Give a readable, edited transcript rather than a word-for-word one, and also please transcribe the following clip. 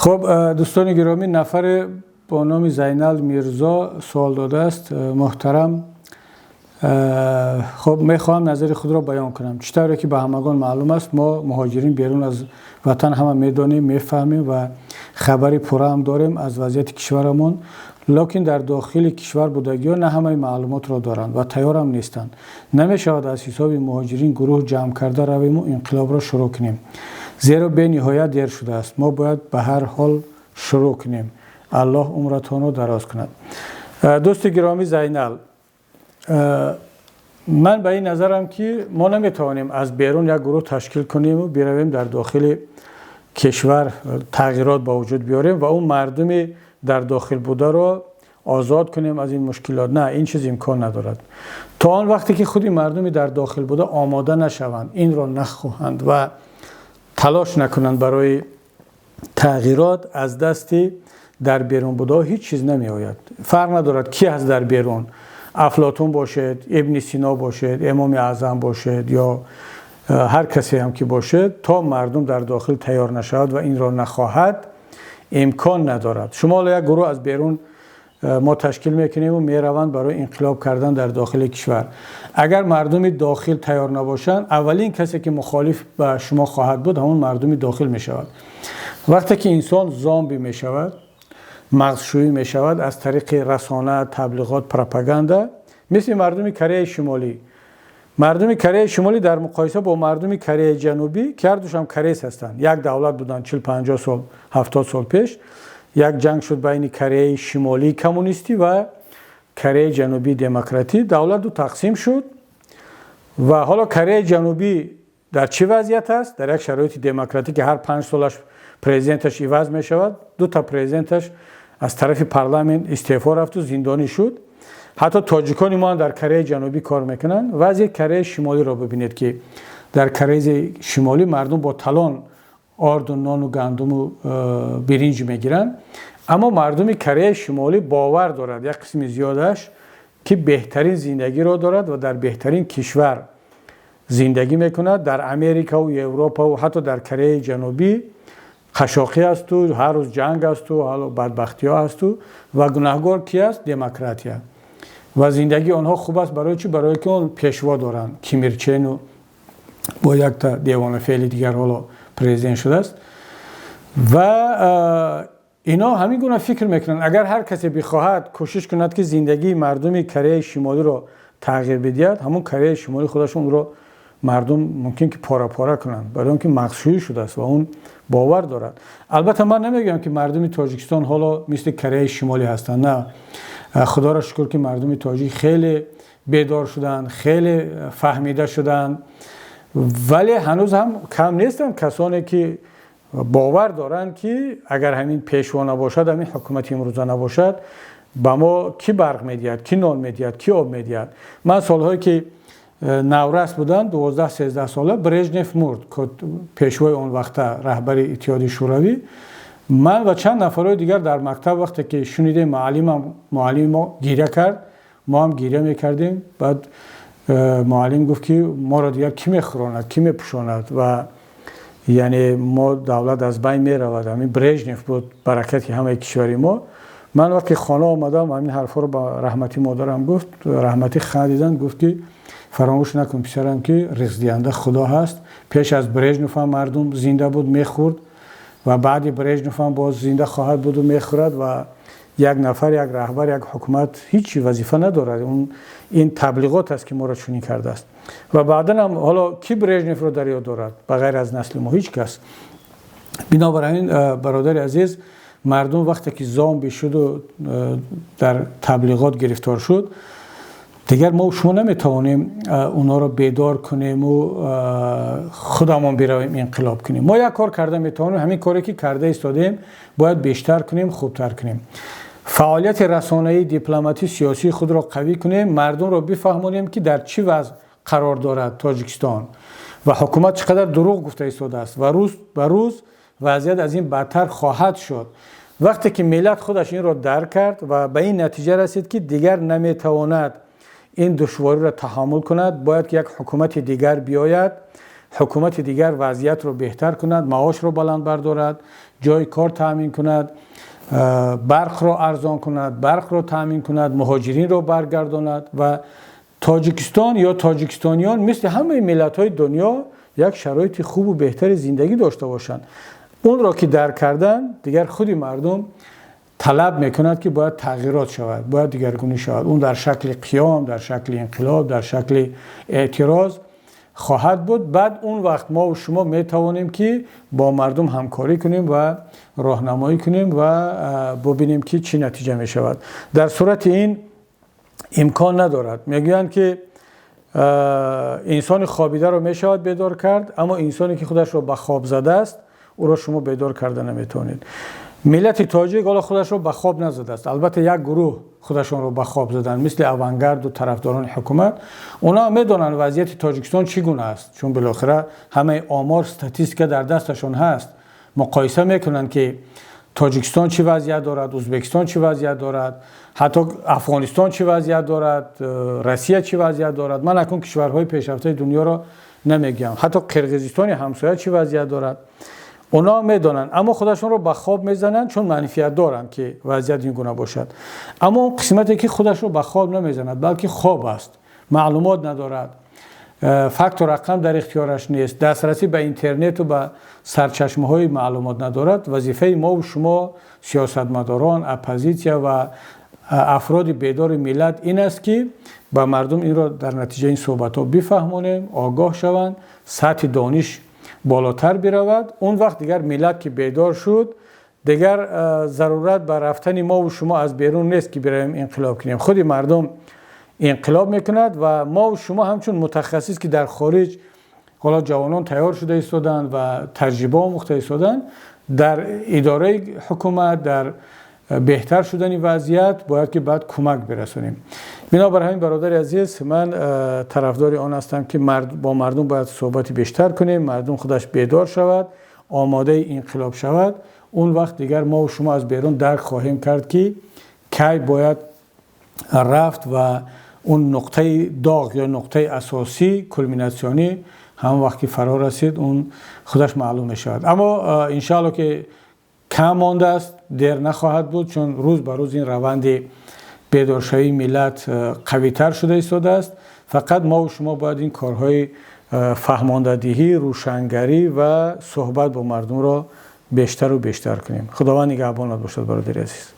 خب دوستان گرامی، نفر با نام زینال میرزا سوال داده است. محترم، خب میخواهم نظر خود را بیان کنم. چطوری که به همگان معلوم است، ما مهاجرین بیرون از وطن همه میدانیم، میفهمیم و خبری پوره هم داریم از وضعیت کشورمون، لکن در داخل کشور بودگی ها نه همه معلومات را دارند و تیار هم نیستند. نمیشود از حساب مهاجرین گروه جمع کرده رویم و انقلاب را شروع کنیم، زیرا به نهایت دیر شده است. ما باید به هر حال شروع کنیم. الله عمرتان را دراز کند. دوست گرامی زینال، من به این نظرم که ما نمیتوانیم از بیرون یک گروه تشکیل کنیم و برویم در داخل کشور تغییرات با وجود بیاریم و اون مردم در داخل بوده رو آزاد کنیم از این مشکلات. نه، این چیز امکان ندارد. تا آن وقتی که خودی مردمی در داخل بوده آماده نشوند، این را نخواهند و تلاش نکنند برای تغییرات، از دستی در بیرون بوده هیچ چیز نمی آید. فرق ندارد کی هست در بیرون، افلاطون باشد، ابن سینا باشد، امام اعظم باشد یا هر کسی هم که باشد، تا مردم در داخل تیار نشود و این را نخواهد امکان ندارد. شما یک گروه از بیرون ما تشکیل میکنیم و میروند برای انقلاب کردن در داخل کشور. اگر مردم داخل تیار نباشند، اولین کسی که مخالف به شما خواهد بود همون مردم داخل میشود. وقتی که انسان زامبی میشود، مغزشویی میشود از طریق رسانه، تبلیغات، پروپاگاندا، مثل مردم کره شمالی. مردم کره شمالی در مقایسه با مردم کره جنوبی که هر دوش هم کریس هستند، یک دولت بودن 40-50 سال 70 سال پیش، یک جنگ شد بین کره شمالی کمونیستی و کره جنوبی دموکراتی، دولت دو تقسیم شد و حالا کره جنوبی در چه وضعیت است؟ در یک شرایط دموکراتی که هر 5 سالش پرزیدنتش عوض می شود. 2 تا پرزیدنتش از طرف پارلمان استعفا رفت و زندانی شد. حتی تاجیکان ما در کره جنوبی کار میکنن. وضع کره شمالی را ببینید که در کره شمالی مردم با تالان آرد و نان و گندم و برنج میگیرن، اما مردم کره شمالی باور دارد یک قسم زیادش که بهترین زندگی را دارد و در بهترین کشور زندگی میکند. در امریکا و اروپا و حتی در کره جنوبی خشاقی است و هر روز جنگ است و حالا بدبختی ها است و گناهگار کی است؟ دموکراتیا. و زندگی آنها خوب است. برای چی؟ برای که اون پیشوا دارن، کیم ایل چین و با یک تا دیوان فعلی دیگر حالا پرزیدنت شده است و اینا همین گونه فکر میکنن. اگر هر کسی بخواهد کوشش کند که زندگی مردم کره شمالی رو تغییر بدهد، همون کره شمالی خودشون رو مردم ممکن که پاره پاره کنند، برای اینکه مغزشویی شده است و اون باور دارد. البته من نمیگم که مردم تاجیکستان حالا مثل کره شمالی هستند، نه، خدا را شکر که مردم تاجیک خیلی بیدار شدن، خیلی فهمیده شدن، ولی هنوز هم کم نیستن کسانی که باور دارند که اگر همین پیشوا نباشد، همین حکومت امروزه نباشد، به ما کی برق میدهد، کی نان میدهد، کی آب میدهد. من سالهایی که نورس بودن 12-13 ساله برژنف مرد که پیشوای اون وقت رهبر اتحادیه شوروی. من و چند نفرای دیگر در مکتب وقتی که شنیده معلم ما گریه کرد، ما هم گریه میکردیم. بعد معلم گفت که ما را دیگر کی میخوراند، کی میپوشاند و یعنی ما دولت از بین میرود. همین برژنف بود برکت همه کشوری ما. من وقتی خانه آمدم همین حرفا رو با رحمتی مادرم گفت، رحمتی خندیدن، گفت که فراموش نکن پسرم که رزق دهنده خدا هست. پیش از برژنف هم مردم زنده بود میخورد و بعد برژنف هم باز زنده خواهد بود و میخورد و یک نفر، یک رهبر، یک حکومت هیچ وظیفه ندارد. اون این تبلیغات است که ما را چنین کرده است. و بعدا هم حالا کی برژنف را در یاد دارد بغیر از نسل ما؟ هیچ کس. بنابراین برادر عزیز، مردم وقتی که زامبی شد و در تبلیغات گرفتار شد، دیگر ما و شما نمیتوانیم اونا را بیدار کنیم و خودمون برویم انقلاب کنیم. ما یک کار کرده میتوانیم، همین کاری که کرده ایستادیم باید بیشتر کنیم، خوبتر کنیم. فعالیت رسانه‌ای، دیپلماتی، سیاسی خود را قوی کنیم، مردم را بفهمونیم که در چه وضع قرار دارد تاجیکستان و حکومت چقدر دروغ گفته ایستاده است و روز به روز وضعیت از این بدتر خواهد شد. وقتی که ملت خودش این را درک کرد و به این نتیجه رسید که دیگر نمیتواند این دشواری را تحمل کند، باید که یک حکومت دیگر بیاید، حکومت دیگر وضعیت رو بهتر کند، معاش رو بلند بردارد، جای کار تامین کند، برق را ارزان کند، برق را تامین کند، مهاجرین را برگرداند و تاجیکستان یا تاجیکستانیان مثل همه ملت‌های دنیا یک شرایط خوب و بهتر زندگی داشته باشند. اون را که درک کردن دیگر خودی مردم طلب میکند که باید تغییرات شود، باید دیگرگونی شود. اون در شکل قیام، در شکل انقلاب، در شکل اعتراض خواهد بود. بعد اون وقت ما و شما میتوانیم که با مردم همکاری کنیم و راهنمایی کنیم و ببینیم که چی نتیجه می شود. در صورت این امکان ندارد. میگویند که انسان خوابیده رو میشود بیدار کرد، اما انسانی که خودش رو به خواب زده است او را شما بیدار کرده نمیتونید. ملت تاجیک حالا خودش رو به خواب نزده است. البته یک گروه خودشون رو به خواب زدن مثل اوانگارد و طرفداران حکومت. اونا میدونن وضعیت تاجیکستان چگونه است، چون بالاخره همه آمار استاتیستیک در دستشون هست. مقایسه میکنن که تاجیکستان چه وضعیت دارد، ازبکستان چه وضعیت دارد، حتی افغانستان چه وضعیت دارد، روسیه چه وضعیت دارد. من اکنون کشورهای پیشرفته دنیا را نمیگم، حتی قرقیزستان همسایه چه وضعیت دارد. اونا میدونن، اما خودشون رو به خواب میزنن چون منفیت دارن که وضعیت این گونه باشد. اما اون قسمتی که خودش رو به خواب نمیزند بلکه خواب است، معلومات ندارد، فکت و رقم در اختیارش نیست، دسترسی به اینترنت و به سرچشمه های معلومات ندارد. وظیفه ما و شما سیاستمداران، اپوزیسیا و افراد بیدار ملت این است که با مردم این را در نتیجه این صحبت ها بفهمونیم، آگاه شوند، سطح دانش بالاتر برود. اون وقت دیگر ملت که بیدار شد دیگر ضرورت بر رفتن ما و شما از بیرون نیست که بریم انقلاب کنیم. خودی مردم انقلاب میکند و ما و شما همچون متخصص که در خارج حالا جوانان تیار شده ایستادند و تجربه آموخته ایستادند، در اداره حکومت در بهتر شدن وضعیت باید که بعد کمک برسونیم. بنابراین همین برادر عزیز، من طرفدار آن هستم که با مردم باید صحبتی بیشتر کنیم، مردم خودش بیدار شود، آماده انقلاب شود. اون وقت دیگر ما و شما از بیرون درک خواهیم کرد که کی باید رفت و اون نقطه داغ یا نقطه اساسی کلمیناسیونی هم وقتی فرا رسید اون خودش معلوم شود. اما انشاءالله که کم مانده است، دیر نخواهد بود، چون روز به روز این روند بیدارشوی ملت قوی تر شده ایستاده است. فقط ما و شما باید این کارهای فهماندهی، روشنگری و صحبت با مردم را بیشتر و بیشتر کنیم. خداوند نگهبانت باشد برادر عزیز.